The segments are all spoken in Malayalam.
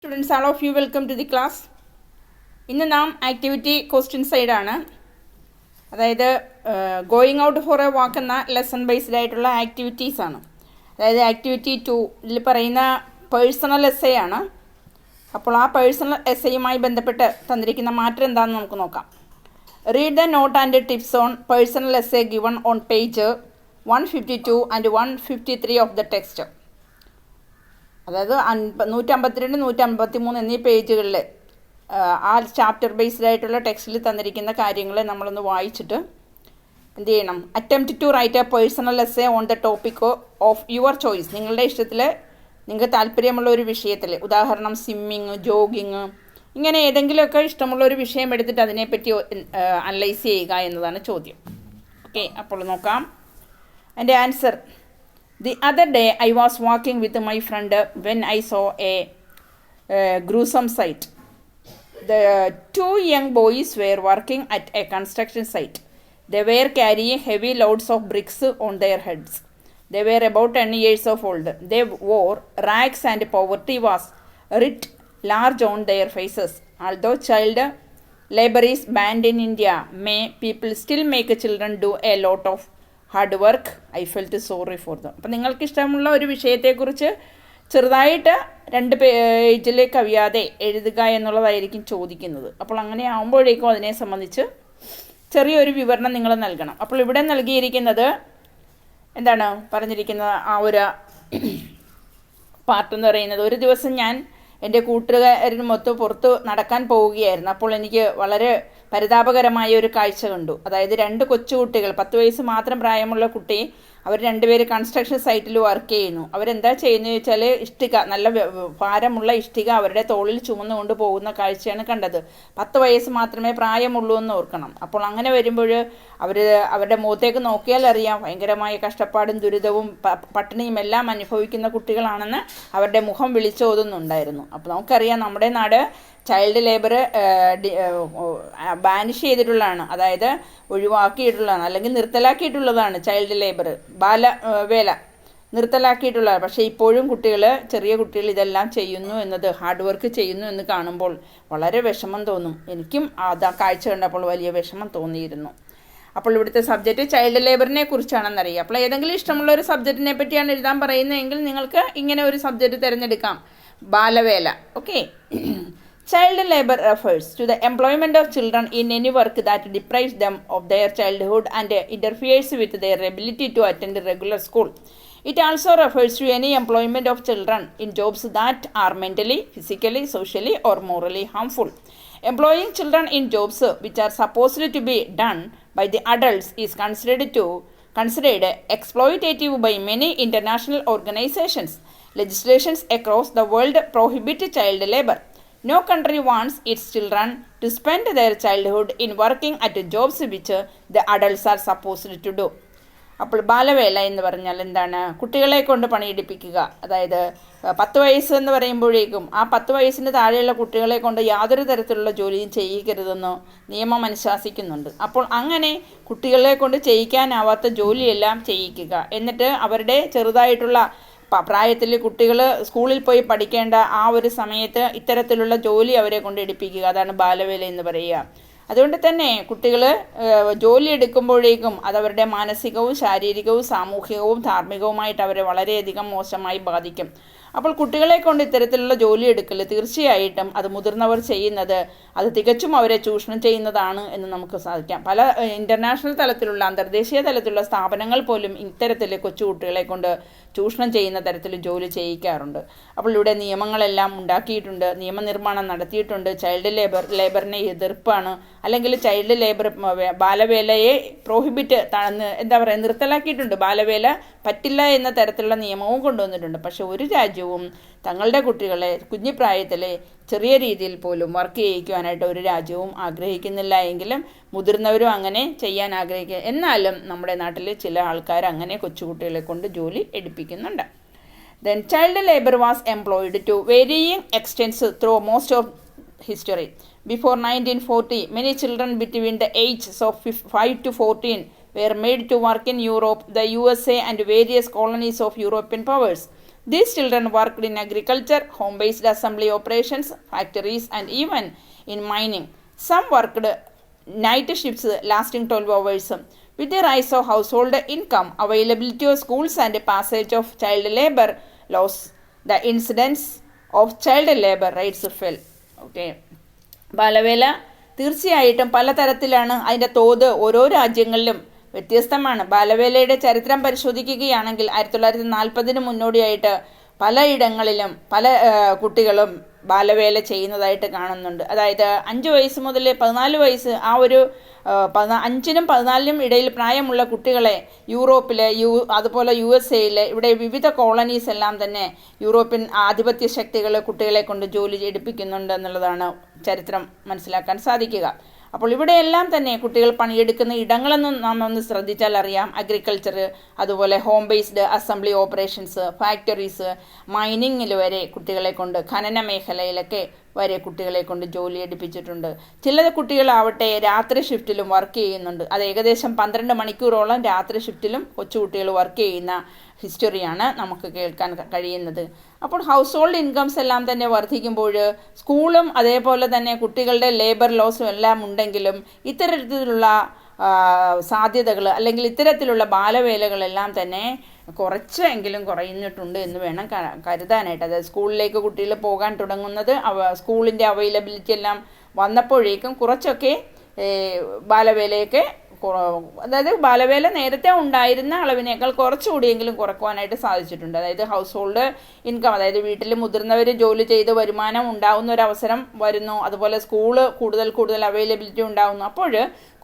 Students, all of you welcome to the class. ഇന്ന് നാം ആക്ടിവിറ്റി ക്വസ്റ്റ്യൻ സൈഡാണ്, അതായത് going out for a walk എന്ന ലെസൺ ബേസ്ഡ് ആയിട്ടുള്ള ആക്ടിവിറ്റീസ് ആണ്. അതായത് ആക്ടിവിറ്റി 2 ഇതിൽ പറയുന്ന പേഴ്സണൽ എസ്സേ ആണ്. അപ്പോൾ ആ പേഴ്സണൽ എസ്സേയുമായി ബന്ധപ്പെട്ട് തന്നിരിക്കുന്ന മാറ്റം എന്താണെന്ന് നമുക്ക് നോക്കാം. Read the note and tips on personal essay given on page 152 and 153 of the text. അതായത് 152, 153 എന്നീ പേജുകളിൽ ആ ചാപ്റ്റർ ബേസ്ഡ് ആയിട്ടുള്ള ടെക്സ്റ്റിൽ തന്നിരിക്കുന്ന കാര്യങ്ങളെ നമ്മളൊന്ന് വായിച്ചിട്ട് എന്ത് ചെയ്യണം? Attempt to write a personal essay on the topic of your choice. നിങ്ങളുടെ ഇഷ്ടത്തിൽ, നിങ്ങൾക്ക് താല്പര്യമുള്ള ഒരു വിഷയത്തിൽ, ഉദാഹരണം സ്വിമ്മിങ്, ജോഗിങ്, ഇങ്ങനെ ഏതെങ്കിലുമൊക്കെ ഇഷ്ടമുള്ള ഒരു വിഷയം എടുത്തിട്ട് അതിനെപ്പറ്റി അനലൈസ് ചെയ്യുക എന്നതാണ് ചോദ്യം. ഓക്കെ, അപ്പോൾ നോക്കാം എൻ്റെ answer. The other day I was walking with my friend when I saw a gruesome sight. The two young boys were working at a construction site. They were carrying heavy loads of bricks on their heads. They were about 10 years old. They wore rags and poverty was writ large on their faces. Although child labor is banned in India, may people still make children do a lot of hard work. I felt sorry for them. അപ്പം നിങ്ങൾക്ക് ഇഷ്ടമുള്ള ഒരു വിഷയത്തെക്കുറിച്ച് ചെറുതായിട്ട് 2 പേജിൽ കവിയാതെ എഴുതുക എന്നുള്ളതായിരിക്കും ചോദിക്കുന്നത്. അപ്പോൾ അങ്ങനെ ആകുമ്പോഴേക്കും അതിനെ സംബന്ധിച്ച് ചെറിയൊരു വിവരണം നിങ്ങൾ നൽകണം. അപ്പോൾ ഇവിടെ നൽകിയിരിക്കുന്നത് എന്താണ് പറഞ്ഞിരിക്കുന്നത്? ആ ഒരു പാർട്ട് എന്ന് പറയുന്നത്, ഒരു ദിവസം ഞാൻ എൻ്റെ കൂട്ടുകാരനുമൊത്ത് പുറത്ത് നടക്കാൻ പോവുകയായിരുന്നു. അപ്പോൾ എനിക്ക് വളരെ പരിതാപകരമായ ഒരു കാഴ്ച കണ്ടു. അതായത് 2 കൊച്ചുകുട്ടികൾ, 10 വയസ്സ് മാത്രം പ്രായമുള്ള കുട്ടി, അവർ 2 പേര് കൺസ്ട്രക്ഷൻ സൈറ്റിൽ വർക്ക് ചെയ്യുന്നു. അവരെന്താ ചെയ്യുന്നത് വെച്ചാൽ ഇഷ്ടിക, നല്ല ഭാരമുള്ള ഇഷ്ടിക അവരുടെ തോളിൽ ചുമന്നുകൊണ്ട് പോകുന്ന കാഴ്ചയാണ് കണ്ടത്. 10 വയസ്സ് മാത്രമേ പ്രായമുള്ളൂ എന്ന് ഓർക്കണം. അപ്പോൾ അങ്ങനെ വരുമ്പോൾ അവരുടെ മുഖത്തേക്ക് നോക്കിയാൽ അറിയാം ഭയങ്കരമായ കഷ്ടപ്പാടും ദുരിതവും പട്ടിണിയും എല്ലാം അനുഭവിക്കുന്ന കുട്ടികളാണെന്ന് അവരുടെ മുഖം വിളിച്ചോതുന്നുണ്ടായിരുന്നു. അപ്പോൾ നമുക്കറിയാം നമ്മുടെ നാട് ചൈൽഡ് ലേബർ ബാനിഷ് ചെയ്തിട്ടുള്ളതാണ്, അതായത് ഒഴിവാക്കിയിട്ടുള്ളതാണ്, അല്ലെങ്കിൽ നിർത്തലാക്കിയിട്ടുള്ളതാണ്. ചൈൽഡ് ലേബർ, ബാലവേല നിർത്തലാക്കിയിട്ടുള്ളതാണ്. പക്ഷേ ഇപ്പോഴും ചെറിയ കുട്ടികൾ ഇതെല്ലാം ചെയ്യുന്നു എന്നത്, ഹാർഡ് വർക്ക് ചെയ്യുന്നു എന്ന് കാണുമ്പോൾ വളരെ വിഷമം തോന്നും. എനിക്കും കാഴ്ച കണ്ടപ്പോൾ വലിയ വിഷമം തോന്നിയിരുന്നു. അപ്പോൾ ഇവിടുത്തെ സബ്ജക്റ്റ് ചൈൽഡ് ലേബറിനെ കുറിച്ചാണെന്നറിയാം. അപ്പോൾ ഏതെങ്കിലും ഇഷ്ടമുള്ള ഒരു സബ്ജക്റ്റിനെ പറ്റിയാണ് എഴുതാൻ പറയുന്നതെങ്കിൽ നിങ്ങൾക്ക് ഇങ്ങനെ ഒരു സബ്ജക്റ്റ് തിരഞ്ഞെടുക്കാം, ബാലവേല. Okay. Child labor refers to the employment of children in any work that deprives them of their childhood and interferes with their ability to attend regular school. It also refers to any employment of children in jobs that are mentally, physically, socially or morally harmful. Employing children in jobs which are supposed to be done by the adults is considered exploitative by many international organizations. Legislations across the world prohibit child labor. No country wants its children to spend their childhood in working at jobs which the adults are supposed to do. അപ്പോൾ ബാലവേല എന്ന് പറഞ്ഞാൽ എന്താണ്? കുട്ടികളെ കൊണ്ട് പണിയെടുപ്പിക്കുക. അതായത് 10 വയസ്സ് എന്ന് പറയുമ്പോഴേക്കും ആ 10 വയസ്സിന് താഴെയുള്ള കുട്ടികളെ കൊണ്ട് യാതൊരു തരത്തിലുള്ള ജോലിയും ചെയ്യിക്കരുതെന്ന് നിയമം അനുശാസിക്കുന്നുണ്ട്. അപ്പോൾ അങ്ങനെ കുട്ടികളെ കൊണ്ട് ചെയ്യിക്കാനാവാത്ത ജോലിയെല്ലാം ചെയ്യിക്കുക. എന്നിട്ട് അവരുടെ ചെറുതായിട്ടുള്ള പ്രായത്തിൽ കുട്ടികൾ സ്കൂളിൽ പോയി പഠിക്കേണ്ട ആ ഒരു സമയത്ത് ഇത്തരത്തിലുള്ള ജോലി അവരെ കൊണ്ട് എടുപ്പിക്കുക. അതാണ് ബാലവേല എന്ന് പറയുക. അതുകൊണ്ട് തന്നെ കുട്ടികൾ ജോലി എടുക്കുമ്പോഴേക്കും അതവരുടെ മാനസികവും ശാരീരികവും സാമൂഹികവും ധാർമ്മികവുമായിട്ട് അവരെ വളരെയധികം മോശമായി ബാധിക്കും. അപ്പോൾ കുട്ടികളെ കൊണ്ട് ഇത്തരത്തിലുള്ള ജോലി എടുക്കൽ തീർച്ചയായിട്ടും അത് മുതിർന്നവർ ചെയ്യുന്നത് അത് തികച്ചും അവരെ ചൂഷണം ചെയ്യുന്നതാണ് എന്ന് നമുക്ക് സാധിക്കാം. പല ഇൻ്റർനാഷണൽ തലത്തിലുള്ള, അന്തർദേശീയ തലത്തിലുള്ള സ്ഥാപനങ്ങൾ പോലും ഇത്തരത്തിൽ കൊച്ചുകുട്ടികളെ കൊണ്ട് ചൂഷണം ചെയ്യുന്ന തരത്തിൽ ജോലി ചെയ്യിക്കാറുണ്ട്. അപ്പോൾ ഇവിടെ നിയമങ്ങളെല്ലാം ഉണ്ടാക്കിയിട്ടുണ്ട്, നിയമനിർമ്മാണം നടത്തിയിട്ടുണ്ട്. ചൈൽഡ് ലേബറിനെ എതിർപ്പാണ്, അല്ലെങ്കിൽ ചൈൽഡ് ലേബർ ബാലവേലയെ നിർത്തലാക്കിയിട്ടുണ്ട്. ബാലവേല പറ്റില്ല എന്ന തരത്തിലുള്ള നിയമവും കൊണ്ടുവന്നിട്ടുണ്ട്. പക്ഷെ ഒരു രാജ്യവും തങ്ങളുടെ കുട്ടികളെ കുഞ്ഞുപ്രായത്തിലെ ചെറിയ രീതിയിൽ പോലും വർക്ക് ചെയ്യിക്കുവാനായിട്ട് ഒരു രാജ്യവും ആഗ്രഹിക്കുന്നില്ല. എങ്കിലും മുതിർന്നവരും അങ്ങനെ ചെയ്യാൻ ആഗ്രഹിക്കുക. എന്നാലും നമ്മുടെ നാട്ടിൽ ചില ആൾക്കാർ അങ്ങനെ കൊച്ചുകുട്ടികളെ കൊണ്ട് ജോലി എടുപ്പിക്കുന്നുണ്ട്. Then child labor was employed to varying extents through most of history. Before 1940, many children between the ages of 5 to 14 were made to work in Europe, the USA and various colonies of European powers. These children worked in agriculture, home-based assembly operations, factories, and even in mining. Some worked night shifts lasting 12 hours. With the rise of household income, availability of schools, and passage of child labor laws, the incidence of child labor rates fell. Okay. ബാലവേല തീർച്ചയായിട്ടും പലതരത്തിലാണ്. അതിൻ്റെ തോത് ഓരോ രാജ്യങ്ങളിലും വ്യത്യസ്തമാണ്. ബാലവേലയുടെ ചരിത്രം പരിശോധിക്കുകയാണെങ്കിൽ 1940 മുന്നോടിയായിട്ട് പലയിടങ്ങളിലും പല കുട്ടികളും ബാലവേല ചെയ്യുന്നതായിട്ട് കാണുന്നുണ്ട്. അതായത് 5 വയസ്സ് മുതൽ 14 വയസ്സ്, ആ ഒരു 5നും 14നും ഇടയിൽ പ്രായമുള്ള കുട്ടികളെ യൂറോപ്പിലെ അതുപോലെ USA ഇവിടെ വിവിധ കോളനീസ് എല്ലാം തന്നെ യൂറോപ്യൻ ആധിപത്യ ശക്തികൾ കുട്ടികളെ കൊണ്ട് ജോലി എടുപ്പിക്കുന്നുണ്ട് എന്നുള്ളതാണ് ചരിത്രം മനസ്സിലാക്കാൻ സാധിക്കുക. അപ്പോൾ ഇവിടെയെല്ലാം തന്നെ കുട്ടികൾ പണിയെടുക്കുന്ന ഇടങ്ങളെന്നും നാം ഒന്ന് ശ്രദ്ധിച്ചാൽ അറിയാം. അഗ്രികൾച്ചർ, അതുപോലെ home based assembly operations, factories, മൈനിങ്ങിൽ വരെ കുട്ടികളെ കൊണ്ട്, ഖനന മേഖലയിലൊക്കെ വരെ കുട്ടികളെ കൊണ്ട് ജോലി എടുപ്പിച്ചിട്ടുണ്ട്. ചില കുട്ടികളാവട്ടെ രാത്രി ഷിഫ്റ്റിലും വർക്ക് ചെയ്യുന്നുണ്ട്. അത് ഏകദേശം 12 മണിക്കൂറോളം രാത്രി ഷിഫ്റ്റിലും കൊച്ചുകുട്ടികൾ വർക്ക് ചെയ്യുന്ന ഹിസ്റ്ററിയാണ് നമുക്ക് കേൾക്കാൻ കഴിയുന്നത്. അപ്പോൾ ഹൗസ് ഹോൾഡ് ഇൻകംസ് എല്ലാം തന്നെ വർദ്ധിക്കുമ്പോൾ സ്കൂളും അതേപോലെ തന്നെ കുട്ടികളുടെ ലേബർ ലോസും എല്ലാം ഉണ്ടെങ്കിലും ഇത്തരത്തിലുള്ള സാധ്യതകൾ അല്ലെങ്കിൽ ഇത്തരത്തിലുള്ള ബാലവേലകളെല്ലാം തന്നെ കുറച്ചെങ്കിലും കുറഞ്ഞിട്ടുണ്ട് എന്ന് വേണം കരുതാനായിട്ട്. അതായത് സ്കൂളിലേക്ക് കുട്ടികൾ പോകാൻ തുടങ്ങുന്നത്, സ്കൂളിൻ്റെ അവൈലബിലിറ്റി എല്ലാം വന്നപ്പോഴേക്കും കുറച്ചൊക്കെ ബാലവേലയൊക്കെ, അതായത് ബാലവേല നേരത്തെ ഉണ്ടായിരുന്ന അളവിനേക്കാൾ കുറച്ചുകൂടിയെങ്കിലും കുറയ്ക്കുവാനായിട്ട് സാധിച്ചിട്ടുണ്ട്. അതായത് ഹൗസ് ഹോൾഡ് ഇൻകം, അതായത് വീട്ടിൽ മുതിർന്നവർ ജോലി ചെയ്ത് വരുമാനം ഉണ്ടാവുന്ന ഒരു അവസരം വരുന്നു. അതുപോലെ സ്കൂള് കൂടുതൽ അവൈലബിലിറ്റി ഉണ്ടാവുന്നു. അപ്പോൾ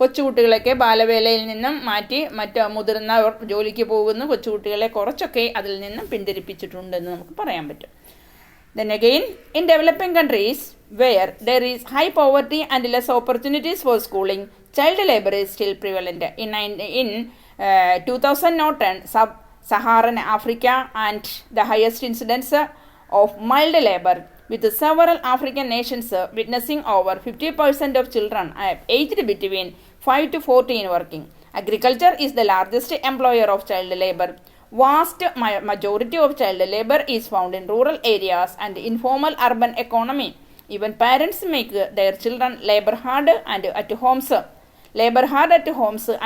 കൊച്ചുകുട്ടികളൊക്കെ ബാലവേലയിൽ നിന്നും മാറ്റി മറ്റ് മുതിർന്നവർ ജോലിക്ക് പോകുന്നു. കൊച്ചുകുട്ടികളെ കുറച്ചൊക്കെ അതിൽ നിന്നും പിന്തിരിപ്പിച്ചിട്ടുണ്ടെന്ന് നമുക്ക് പറയാൻ പറ്റും. Then again, in developing countries where there is high poverty and less opportunities for schooling, child labor is still prevalent. In 2010, Sub-Saharan Africa and the highest incidence of mild labor, with several African nations witnessing over 50% of children aged between 5 to 14 working. Agriculture is the largest employer of child labor. Vast majority of child labor is found in rural areas and informal urban economy. Even parents make their children labor hard at homes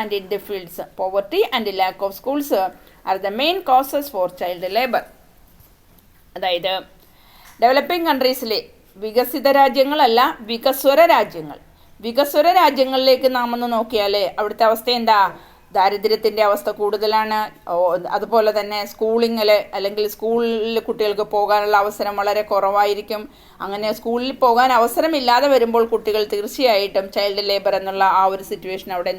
and in the fields. Poverty and lack of schools are the main causes for child labor. അതായത് ഡെവലപ്പിംഗ് കൺട്രീസിലെ വികസിത രാജ്യങ്ങളല്ല, വികസ്വര രാജ്യങ്ങളിലേക്ക് നാം ഒന്ന് നോക്കിയാൽ അവിടുത്തെ അവസ്ഥ എന്താ? ദാരിദ്ര്യത്തിൻ്റെ അവസ്ഥ കൂടുതലാണ്. അതുപോലെ തന്നെ സ്കൂളിങ്ങിൽ അല്ലെങ്കിൽ സ്കൂളിൽ കുട്ടികൾക്ക് പോകാനുള്ള അവസരം വളരെ കുറവായിരിക്കും. അങ്ങനെ സ്കൂളിൽ പോകാൻ അവസരമില്ലാതെ വരുമ്പോൾ കുട്ടികൾ തീർച്ചയായിട്ടും ചൈൽഡ് ലേബർ എന്നുള്ള ആ ഒരു സിറ്റുവേഷൻ അവിടെ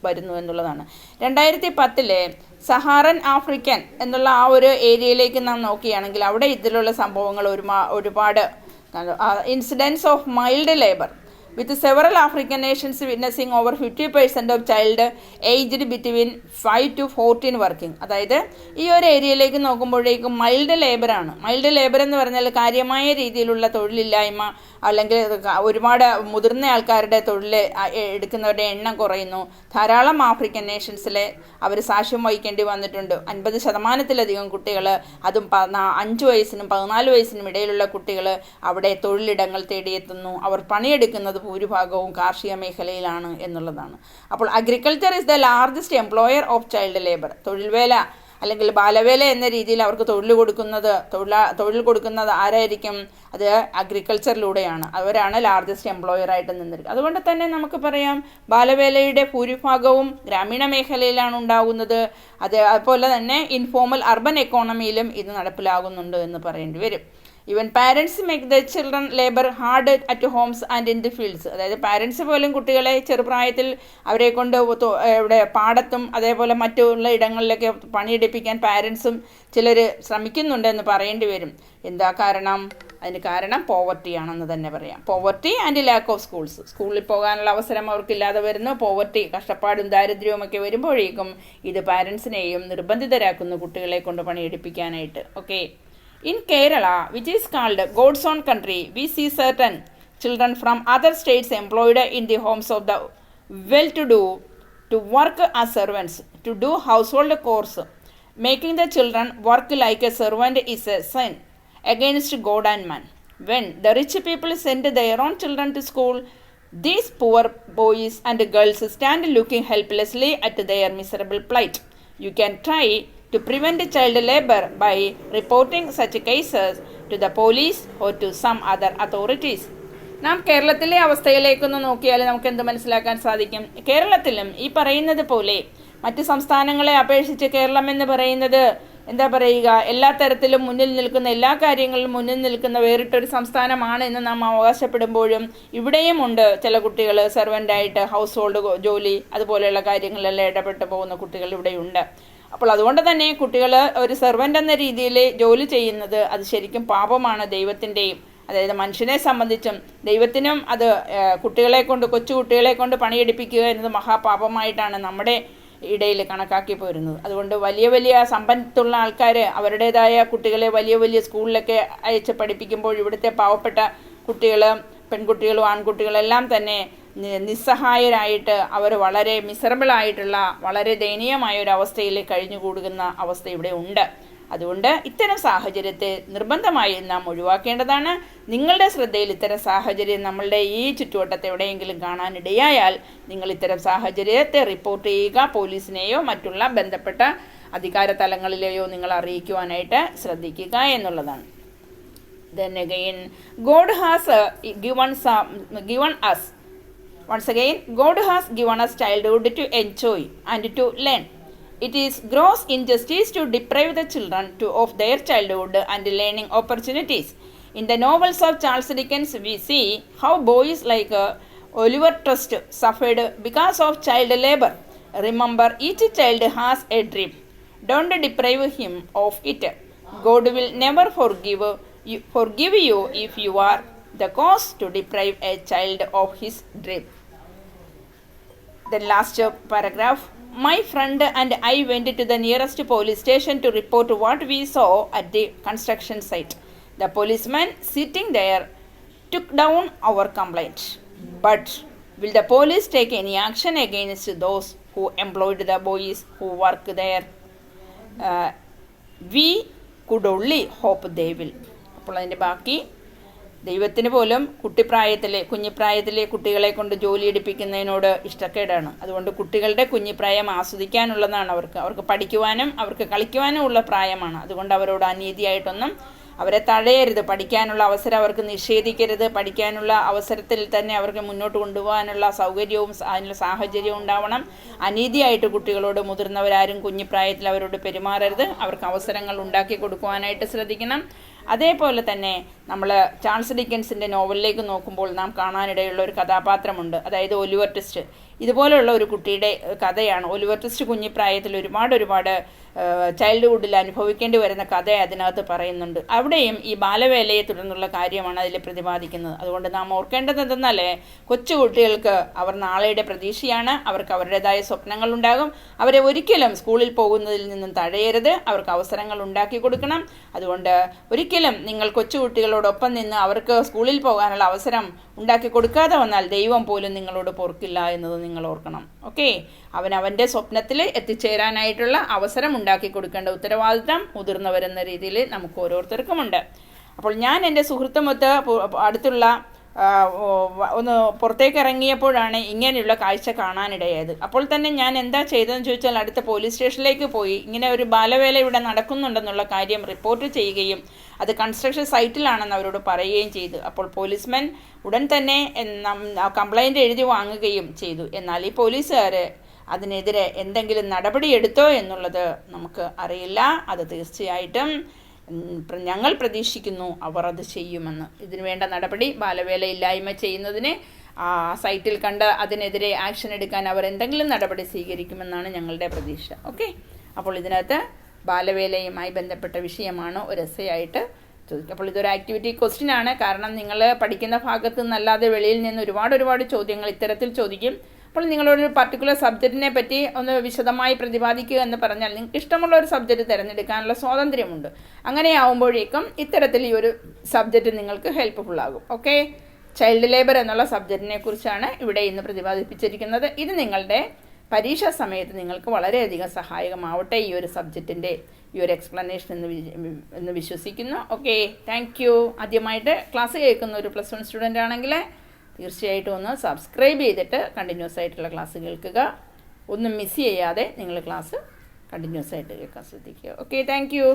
വരുന്നു എന്നുള്ളതാണ്. 2010 സഹാറൻ ആഫ്രിക്കൻ എന്നുള്ള ആ ഒരു ഏരിയയിലേക്ക് നാം നോക്കുകയാണെങ്കിൽ അവിടെ ഇതിലുള്ള സംഭവങ്ങൾ ഒരുപാട് incidents of mild labour, with several African nations witnessing over 50% of child aged between 5 to 14 working. അതായത് ഈ ഒരു ഏരിയയിലേക്ക് നോക്കുമ്പോഴേക്കും മൈൽഡ് ലേബറാണ്. മൈൽഡ് ലേബർ എന്ന് പറഞ്ഞാൽ കാര്യമായ രീതിയിലുള്ള തൊഴിലില്ലായ്മ, അല്ലെങ്കിൽ ഒരുപാട് മുതിർന്ന ആൾക്കാരുടെ തൊഴിൽ എടുക്കുന്നവരുടെ എണ്ണം കുറയുന്നു. ധാരാളം ആഫ്രിക്കൻ നേഷൻസിലെ അവർ സാക്ഷ്യം വഹിക്കേണ്ടി വന്നിട്ടുണ്ട്. 50%-ലധികം കുട്ടികൾ, അതും 5 വയസ്സിനും 14 വയസ്സിനും ഇടയിലുള്ള കുട്ടികൾ അവിടെ തൊഴിലിടങ്ങൾ തേടിയെത്തുന്നു. അവർ പണിയെടുക്കുന്നത് ഭൂരിഭാഗവും കാർഷിക മേഖലയിലാണ് എന്നുള്ളതാണ്. അപ്പോൾ agriculture is the largest employer of child labour. തൊഴിൽവേല അല്ലെങ്കിൽ ബാലവേല എന്ന രീതിയിൽ അവർക്ക് തൊഴിൽ കൊടുക്കുന്നത് ആരായിരിക്കും? അത് അഗ്രികൾച്ചറിലൂടെയാണ്. അവരാണ് ലാർജസ്റ്റ് എംപ്ലോയർ ആയിട്ട് നിന്നിരിക്കുന്നത്. അതുകൊണ്ട് തന്നെ നമുക്ക് പറയാം ബാലവേലയുടെ ഭൂരിഭാഗവും ഗ്രാമീണ മേഖലയിലാണ് ഉണ്ടാകുന്നത്. അതുപോലെ തന്നെ ഇൻഫോർമൽ അർബൻ എക്കോണമിയിലും ഇത് നടപ്പിലാകുന്നുണ്ട് എന്ന് പറയേണ്ടി വരും. Even parents make the children labour hard at Holmes and in the fields. അതായത് പാരൻസ് പോലും കുട്ടികളെ ചെറുപ്രായത്തിൽ അവരെ കൊണ്ട് ഇവിടെ പാടത്തും അതേപോലെ മറ്റുള്ള ഇടങ്ങളിലൊക്കെ പണിയെടുപ്പിക്കാൻ പാരൻസും ചിലർ ശ്രമിക്കുന്നുണ്ടെന്ന് പറയേണ്ടി വരും. എന്താ കാരണം? അതിന് കാരണം പോവർട്ടിയാണെന്ന് തന്നെ പറയാം. Poverty and lack of schools. സ്കൂളിൽ പോകാനുള്ള അവസരം അവർക്കില്ലാതെ വരുന്നു. പോവർട്ടി, കഷ്ടപ്പാടും ദാരിദ്ര്യവും ഒക്കെ വരുമ്പോഴേക്കും ഇത് പാരൻസിനെയും നിർബന്ധിതരാക്കുന്നു കുട്ടികളെ കൊണ്ട് പണിയെടുപ്പിക്കാനായിട്ട്. Okay. In Kerala, which is called God's own country, we see certain children from other states employed in the homes of the well-to-do to work as servants, to do household chores. Making the children work like a servant is a sin against God and man. When the rich people send their own children to school, these poor boys and girls stand looking helplessly at their miserable plight. You can try to prevent child labor by reporting such cases to the police or to some other authorities. നാം കേരളത്തിലെ അവസ്ഥയിലേക്കൊന്ന് നോക്കിയാൽ നമുക്ക് എന്ത് മനസ്സിലാക്കാൻ സാധിക്കും? കേരളത്തിലും ഈ പറയുന്നത് പോലെ മറ്റ് സംസ്ഥാനങ്ങളെ അപേക്ഷിച്ച് കേരളം എന്ന് പറയുന്നത് എന്താ പറയുക, എല്ലാ തരത്തിലും മുന്നിൽ നിൽക്കുന്ന, എല്ലാ കാര്യങ്ങളിലും മുന്നിൽ നിൽക്കുന്ന വേറിട്ടൊരു സംസ്ഥാനമാണ് എന്ന് നാം അവകാശപ്പെടുമ്പോഴും ഇവിടെയും ഉണ്ട് ചില കുട്ടികൾ സെർവൻ്റായിട്ട് ഹൗസ് ഹോൾഡ് ജോലി അതുപോലെയുള്ള കാര്യങ്ങളിലെല്ലാം ഇടപെട്ട് പോകുന്ന കുട്ടികൾ ഇവിടെയുണ്ട്. അപ്പോൾ അതുകൊണ്ട് തന്നെ കുട്ടികൾ ഒരു സെർവൻ്റ് എന്ന രീതിയിൽ ജോലി ചെയ്യുന്നത് അത് ശരിക്കും പാപമാണ് ദൈവത്തിൻ്റെയും, അതായത് മനുഷ്യനെ സംബന്ധിച്ചും ദൈവത്തിനും. അത് കൊച്ചു കുട്ടികളെ കൊണ്ട് പണിയെടുപ്പിക്കുക എന്നത് മഹാപാപമായിട്ടാണ് നമ്മുടെ ഇടയിൽ കണക്കാക്കി പോരുന്നത്. അതുകൊണ്ട് വലിയ വലിയ സമ്പത്തുള്ള ആൾക്കാർ അവരുടേതായ കുട്ടികളെ വലിയ വലിയ സ്കൂളിലൊക്കെ അയച്ച് പഠിപ്പിക്കുമ്പോൾ ഇവിടുത്തെ പാവപ്പെട്ട കുട്ടികൾ, പെൺകുട്ടികളും ആൺകുട്ടികളെല്ലാം തന്നെ നിസ്സഹായരായിട്ട് അവർ വളരെ മിസറബിളായിട്ടുള്ള വളരെ ദയനീയമായ ഒരു അവസ്ഥയിൽ കഴിഞ്ഞുകൂടുന്ന അവസ്ഥ ഇവിടെ ഉണ്ട്. അതുകൊണ്ട് ഇത്തരം സാഹചര്യത്തെ നിർബന്ധമായി നാം ഒഴിവാക്കേണ്ടതാണ്. നിങ്ങളുടെ ശ്രദ്ധയിൽ ഇത്തരം സാഹചര്യം നമ്മളുടെ ഈ ചുറ്റുവട്ടത്തെ എവിടെയെങ്കിലും കാണാനിടയായാൽ നിങ്ങൾ ഇത്തരം സാഹചര്യത്തെ റിപ്പോർട്ട് ചെയ്യുക. പോലീസിനെയോ മറ്റുള്ള ബന്ധപ്പെട്ട അധികാര തലങ്ങളിലെയോ നിങ്ങൾ അറിയിക്കുവാനായിട്ട് ശ്രദ്ധിക്കുക എന്നുള്ളതാണ്. Then again, God has given us, once again, God has given us childhood to enjoy and to learn. It is gross injustice to deprive the children of their childhood and learning opportunities. In the novels of Charles Dickens, we see how boys like Oliver Twist suffered because of child labor. Remember, each child has a dream. Don't deprive him of it. God will never forgive you if you are the cause to deprive a child of his dream. The last paragraph. My friend and I went to the nearest police station to report what we saw at the construction site. The policeman sitting there took down our complaint. But will the police take any action against those who employed the boys who work there? We could only hope they will. അപ്പോൾ അതിൻ്റെ ബാക്കി, ദൈവത്തിന് പോലും കുഞ്ഞിപ്രായത്തിലെ കുട്ടികളെ കൊണ്ട് ജോലി എടുപ്പിക്കുന്നതിനോട് ഇഷ്ടക്കേടാണ്. അതുകൊണ്ട് കുട്ടികളുടെ കുഞ്ഞിപ്രായം ആസ്വദിക്കാനുള്ളതാണ്. അവർക്ക് പഠിക്കുവാനും അവർക്ക് കളിക്കുവാനും ഉള്ള പ്രായമാണ്. അതുകൊണ്ട് അവരോട് അനീതിയായിട്ടൊന്നും അവരെ തടയരുത്. പഠിക്കാനുള്ള അവസരം അവർക്ക് നിഷേധിക്കരുത്. പഠിക്കാനുള്ള അവസരത്തിൽ തന്നെ അവർക്ക് മുന്നോട്ട് കൊണ്ടുപോകാനുള്ള സൗകര്യവും അതിനുള്ള സാഹചര്യവും ഉണ്ടാവണം. അനീതിയായിട്ട് കുട്ടികളോട് മുതിർന്നവരാരും കുഞ്ഞിപ്രായത്തിൽ അവരോട് പെരുമാറരുത്. അവർക്ക് അവസരങ്ങൾ ഉണ്ടാക്കി കൊടുക്കുവാനായിട്ട് ശ്രദ്ധിക്കണം. അതേപോലെ തന്നെ നമ്മൾ ചാൾസ് ഡിക്കൻസിൻ്റെ നോവലിലേക്ക് നോക്കുമ്പോൾ നാം കാണാനിടയുള്ള ഒരു കഥാപാത്രമുണ്ട്, അതായത് ഒലിവർ ട്വിസ്റ്റ്. ഇതുപോലുള്ള ഒരു കുട്ടിയുടെ കഥയാണ്. ഒലിവർ ട്വിസ്റ്റ് കുഞ്ഞിപ്രായത്തിൽ ഒരുപാട് ചൈൽഡ്ഹുഡിൽ അനുഭവിക്കേണ്ടി വരുന്ന കഥ അതിനകത്ത് പറയുന്നുണ്ട്. അവിടെയും ഈ ബാലവേലയെ തുടർന്നുള്ള കാര്യമാണ് അതിൽ പ്രതിപാദിക്കുന്നത്. അതുകൊണ്ട് നാം ഓർക്കേണ്ടത് എന്തെന്നാൽ, കൊച്ചു കുട്ടികൾക്ക് അവർ നാളെയുടെ പ്രതീക്ഷയാണ്. അവർക്ക് അവരുടേതായ സ്വപ്നങ്ങളുണ്ടാകും. അവരെ ഒരിക്കലും സ്കൂളിൽ പോകുന്നതിൽ നിന്നും തടയരുത്. അവർക്ക് അവസരങ്ങൾ ഉണ്ടാക്കി കൊടുക്കണം. അതുകൊണ്ട് ഒരിക്കലും നിങ്ങൾ കൊച്ചുകുട്ടികളോടൊപ്പം നിന്ന് അവർക്ക് സ്കൂളിൽ പോകാനുള്ള അവസരം ഉണ്ടാക്കി കൊടുക്കാതെ വന്നാൽ ദൈവം പോലും നിങ്ങളോട് പൊറുക്കില്ല എന്നത് നിങ്ങൾ ഓർക്കണം. ഓക്കെ, അവൻ്റെ സ്വപ്നത്തിൽ എത്തിച്ചേരാനായിട്ടുള്ള അവസരം ഉണ്ടാക്കി കൊടുക്കേണ്ട ഉത്തരവാദിത്തം മുതിർന്നവരെന്ന രീതിയിൽ നമുക്ക് ഓരോരുത്തർക്കുമുണ്ട്. അപ്പോൾ ഞാൻ എൻ്റെ സുഹൃത്തുമൊത്ത് അടുത്തുള്ള ഒന്ന് പുറത്തേക്ക് ഇറങ്ങിയപ്പോഴാണ് ഇങ്ങനെയുള്ള കാഴ്ച കാണാനിടയായത്. അപ്പോൾ തന്നെ ഞാൻ എന്താ ചെയ്തതെന്ന് ചോദിച്ചാൽ, അടുത്ത പോലീസ് സ്റ്റേഷനിലേക്ക് പോയി ഇങ്ങനെ ഒരു ബാലവേല ഇവിടെ നടക്കുന്നുണ്ടെന്നുള്ള കാര്യം റിപ്പോർട്ട് ചെയ്യുകയും അത് കൺസ്ട്രക്ഷൻ സൈറ്റിലാണെന്ന് അവരോട് പറയുകയും ചെയ്തു. അപ്പോൾ പോലീസ്മാൻ ഉടൻ തന്നെ കംപ്ലൈൻറ്റ് എഴുതി വാങ്ങുകയും ചെയ്തു. എന്നാൽ ഈ പോലീസുകാർ അതിനെതിരെ എന്തെങ്കിലും നടപടിയെടുത്തോ എന്നുള്ളത് നമുക്ക് അറിയില്ല. അത് തീർച്ചയായിട്ടും ഞങ്ങൾ പ്രതീക്ഷിക്കുന്നു അവർ അത് ചെയ്യുമെന്ന്. ഇതിനു വേണ്ട നടപടി, ബാലവേല ഇല്ലായ്മ ചെയ്യുന്നതിന് ആ സൈറ്റിൽ കണ്ട് അതിനെതിരെ ആക്ഷൻ എടുക്കാൻ അവർ എന്തെങ്കിലും നടപടി സ്വീകരിക്കുമെന്നാണ് ഞങ്ങളുടെ പ്രതീക്ഷ. ഓക്കെ, അപ്പോൾ ഇതിനകത്ത് ബാലവേലയുമായി ബന്ധപ്പെട്ട വിഷയമാണ് ഒരു എസ്സേയായിട്ട് ചോദിക്കുക. അപ്പോൾ ഇതൊരു ആക്ടിവിറ്റി ക്വസ്റ്റ്യൻ ആണ്. കാരണം നിങ്ങൾ പഠിക്കുന്ന ഭാഗത്ത് നിന്നല്ലാതെ വെളിയിൽ നിന്ന് ഒരുപാട് ചോദ്യങ്ങൾ ഇത്തരത്തിൽ ചോദിക്കും. അപ്പോൾ നിങ്ങളൊരു പർട്ടിക്കുലർ സബ്ജക്റ്റിനെ പറ്റി ഒന്ന് വിശദമായി പ്രതിപാദിക്കുക എന്ന് പറഞ്ഞാൽ നിങ്ങൾക്ക് ഇഷ്ടമുള്ള ഒരു സബ്ജക്റ്റ് തിരഞ്ഞെടുക്കാനുള്ള സ്വാതന്ത്ര്യമുണ്ട്. അങ്ങനെയാവുമ്പോഴേക്കും ഇത്തരത്തിൽ ഈ ഒരു സബ്ജക്റ്റ് നിങ്ങൾക്ക് ഹെൽപ്ഫുൾ ആകും. ഓക്കെ, ചൈൽഡ് ലേബർ എന്നുള്ള സബ്ജക്റ്റിനെ കുറിച്ചാണ് ഇവിടെ ഇന്ന് പ്രതിപാദിപ്പിച്ചിരിക്കുന്നത്. ഇത് നിങ്ങളുടെ പരീക്ഷാ സമയത്ത് നിങ്ങൾക്ക് വളരെയധികം സഹായകമാവട്ടെ ഈ ഒരു സബ്ജക്റ്റിൻ്റെ ഈ ഒരു എക്സ്പ്ലനേഷൻ എന്ന് വിശ്വസിക്കുന്നു. Okay, thank you. ആദ്യമായിട്ട് ക്ലാസ് കേൾക്കുന്ന ഒരു +1 സ്റ്റുഡൻ്റ് ആണെങ്കിൽ തീർച്ചയായിട്ടും ഒന്ന് സബ്സ്ക്രൈബ് ചെയ്തിട്ട് കണ്ടിന്യൂസ് ആയിട്ടുള്ള ക്ലാസ് കേൾക്കുക. ഒന്നും മിസ് ചെയ്യാതെ നിങ്ങൾ ക്ലാസ് കണ്ടിന്യൂസ് ആയിട്ട് കേൾക്കാൻ ശ്രദ്ധിക്കുക. Okay, thank you.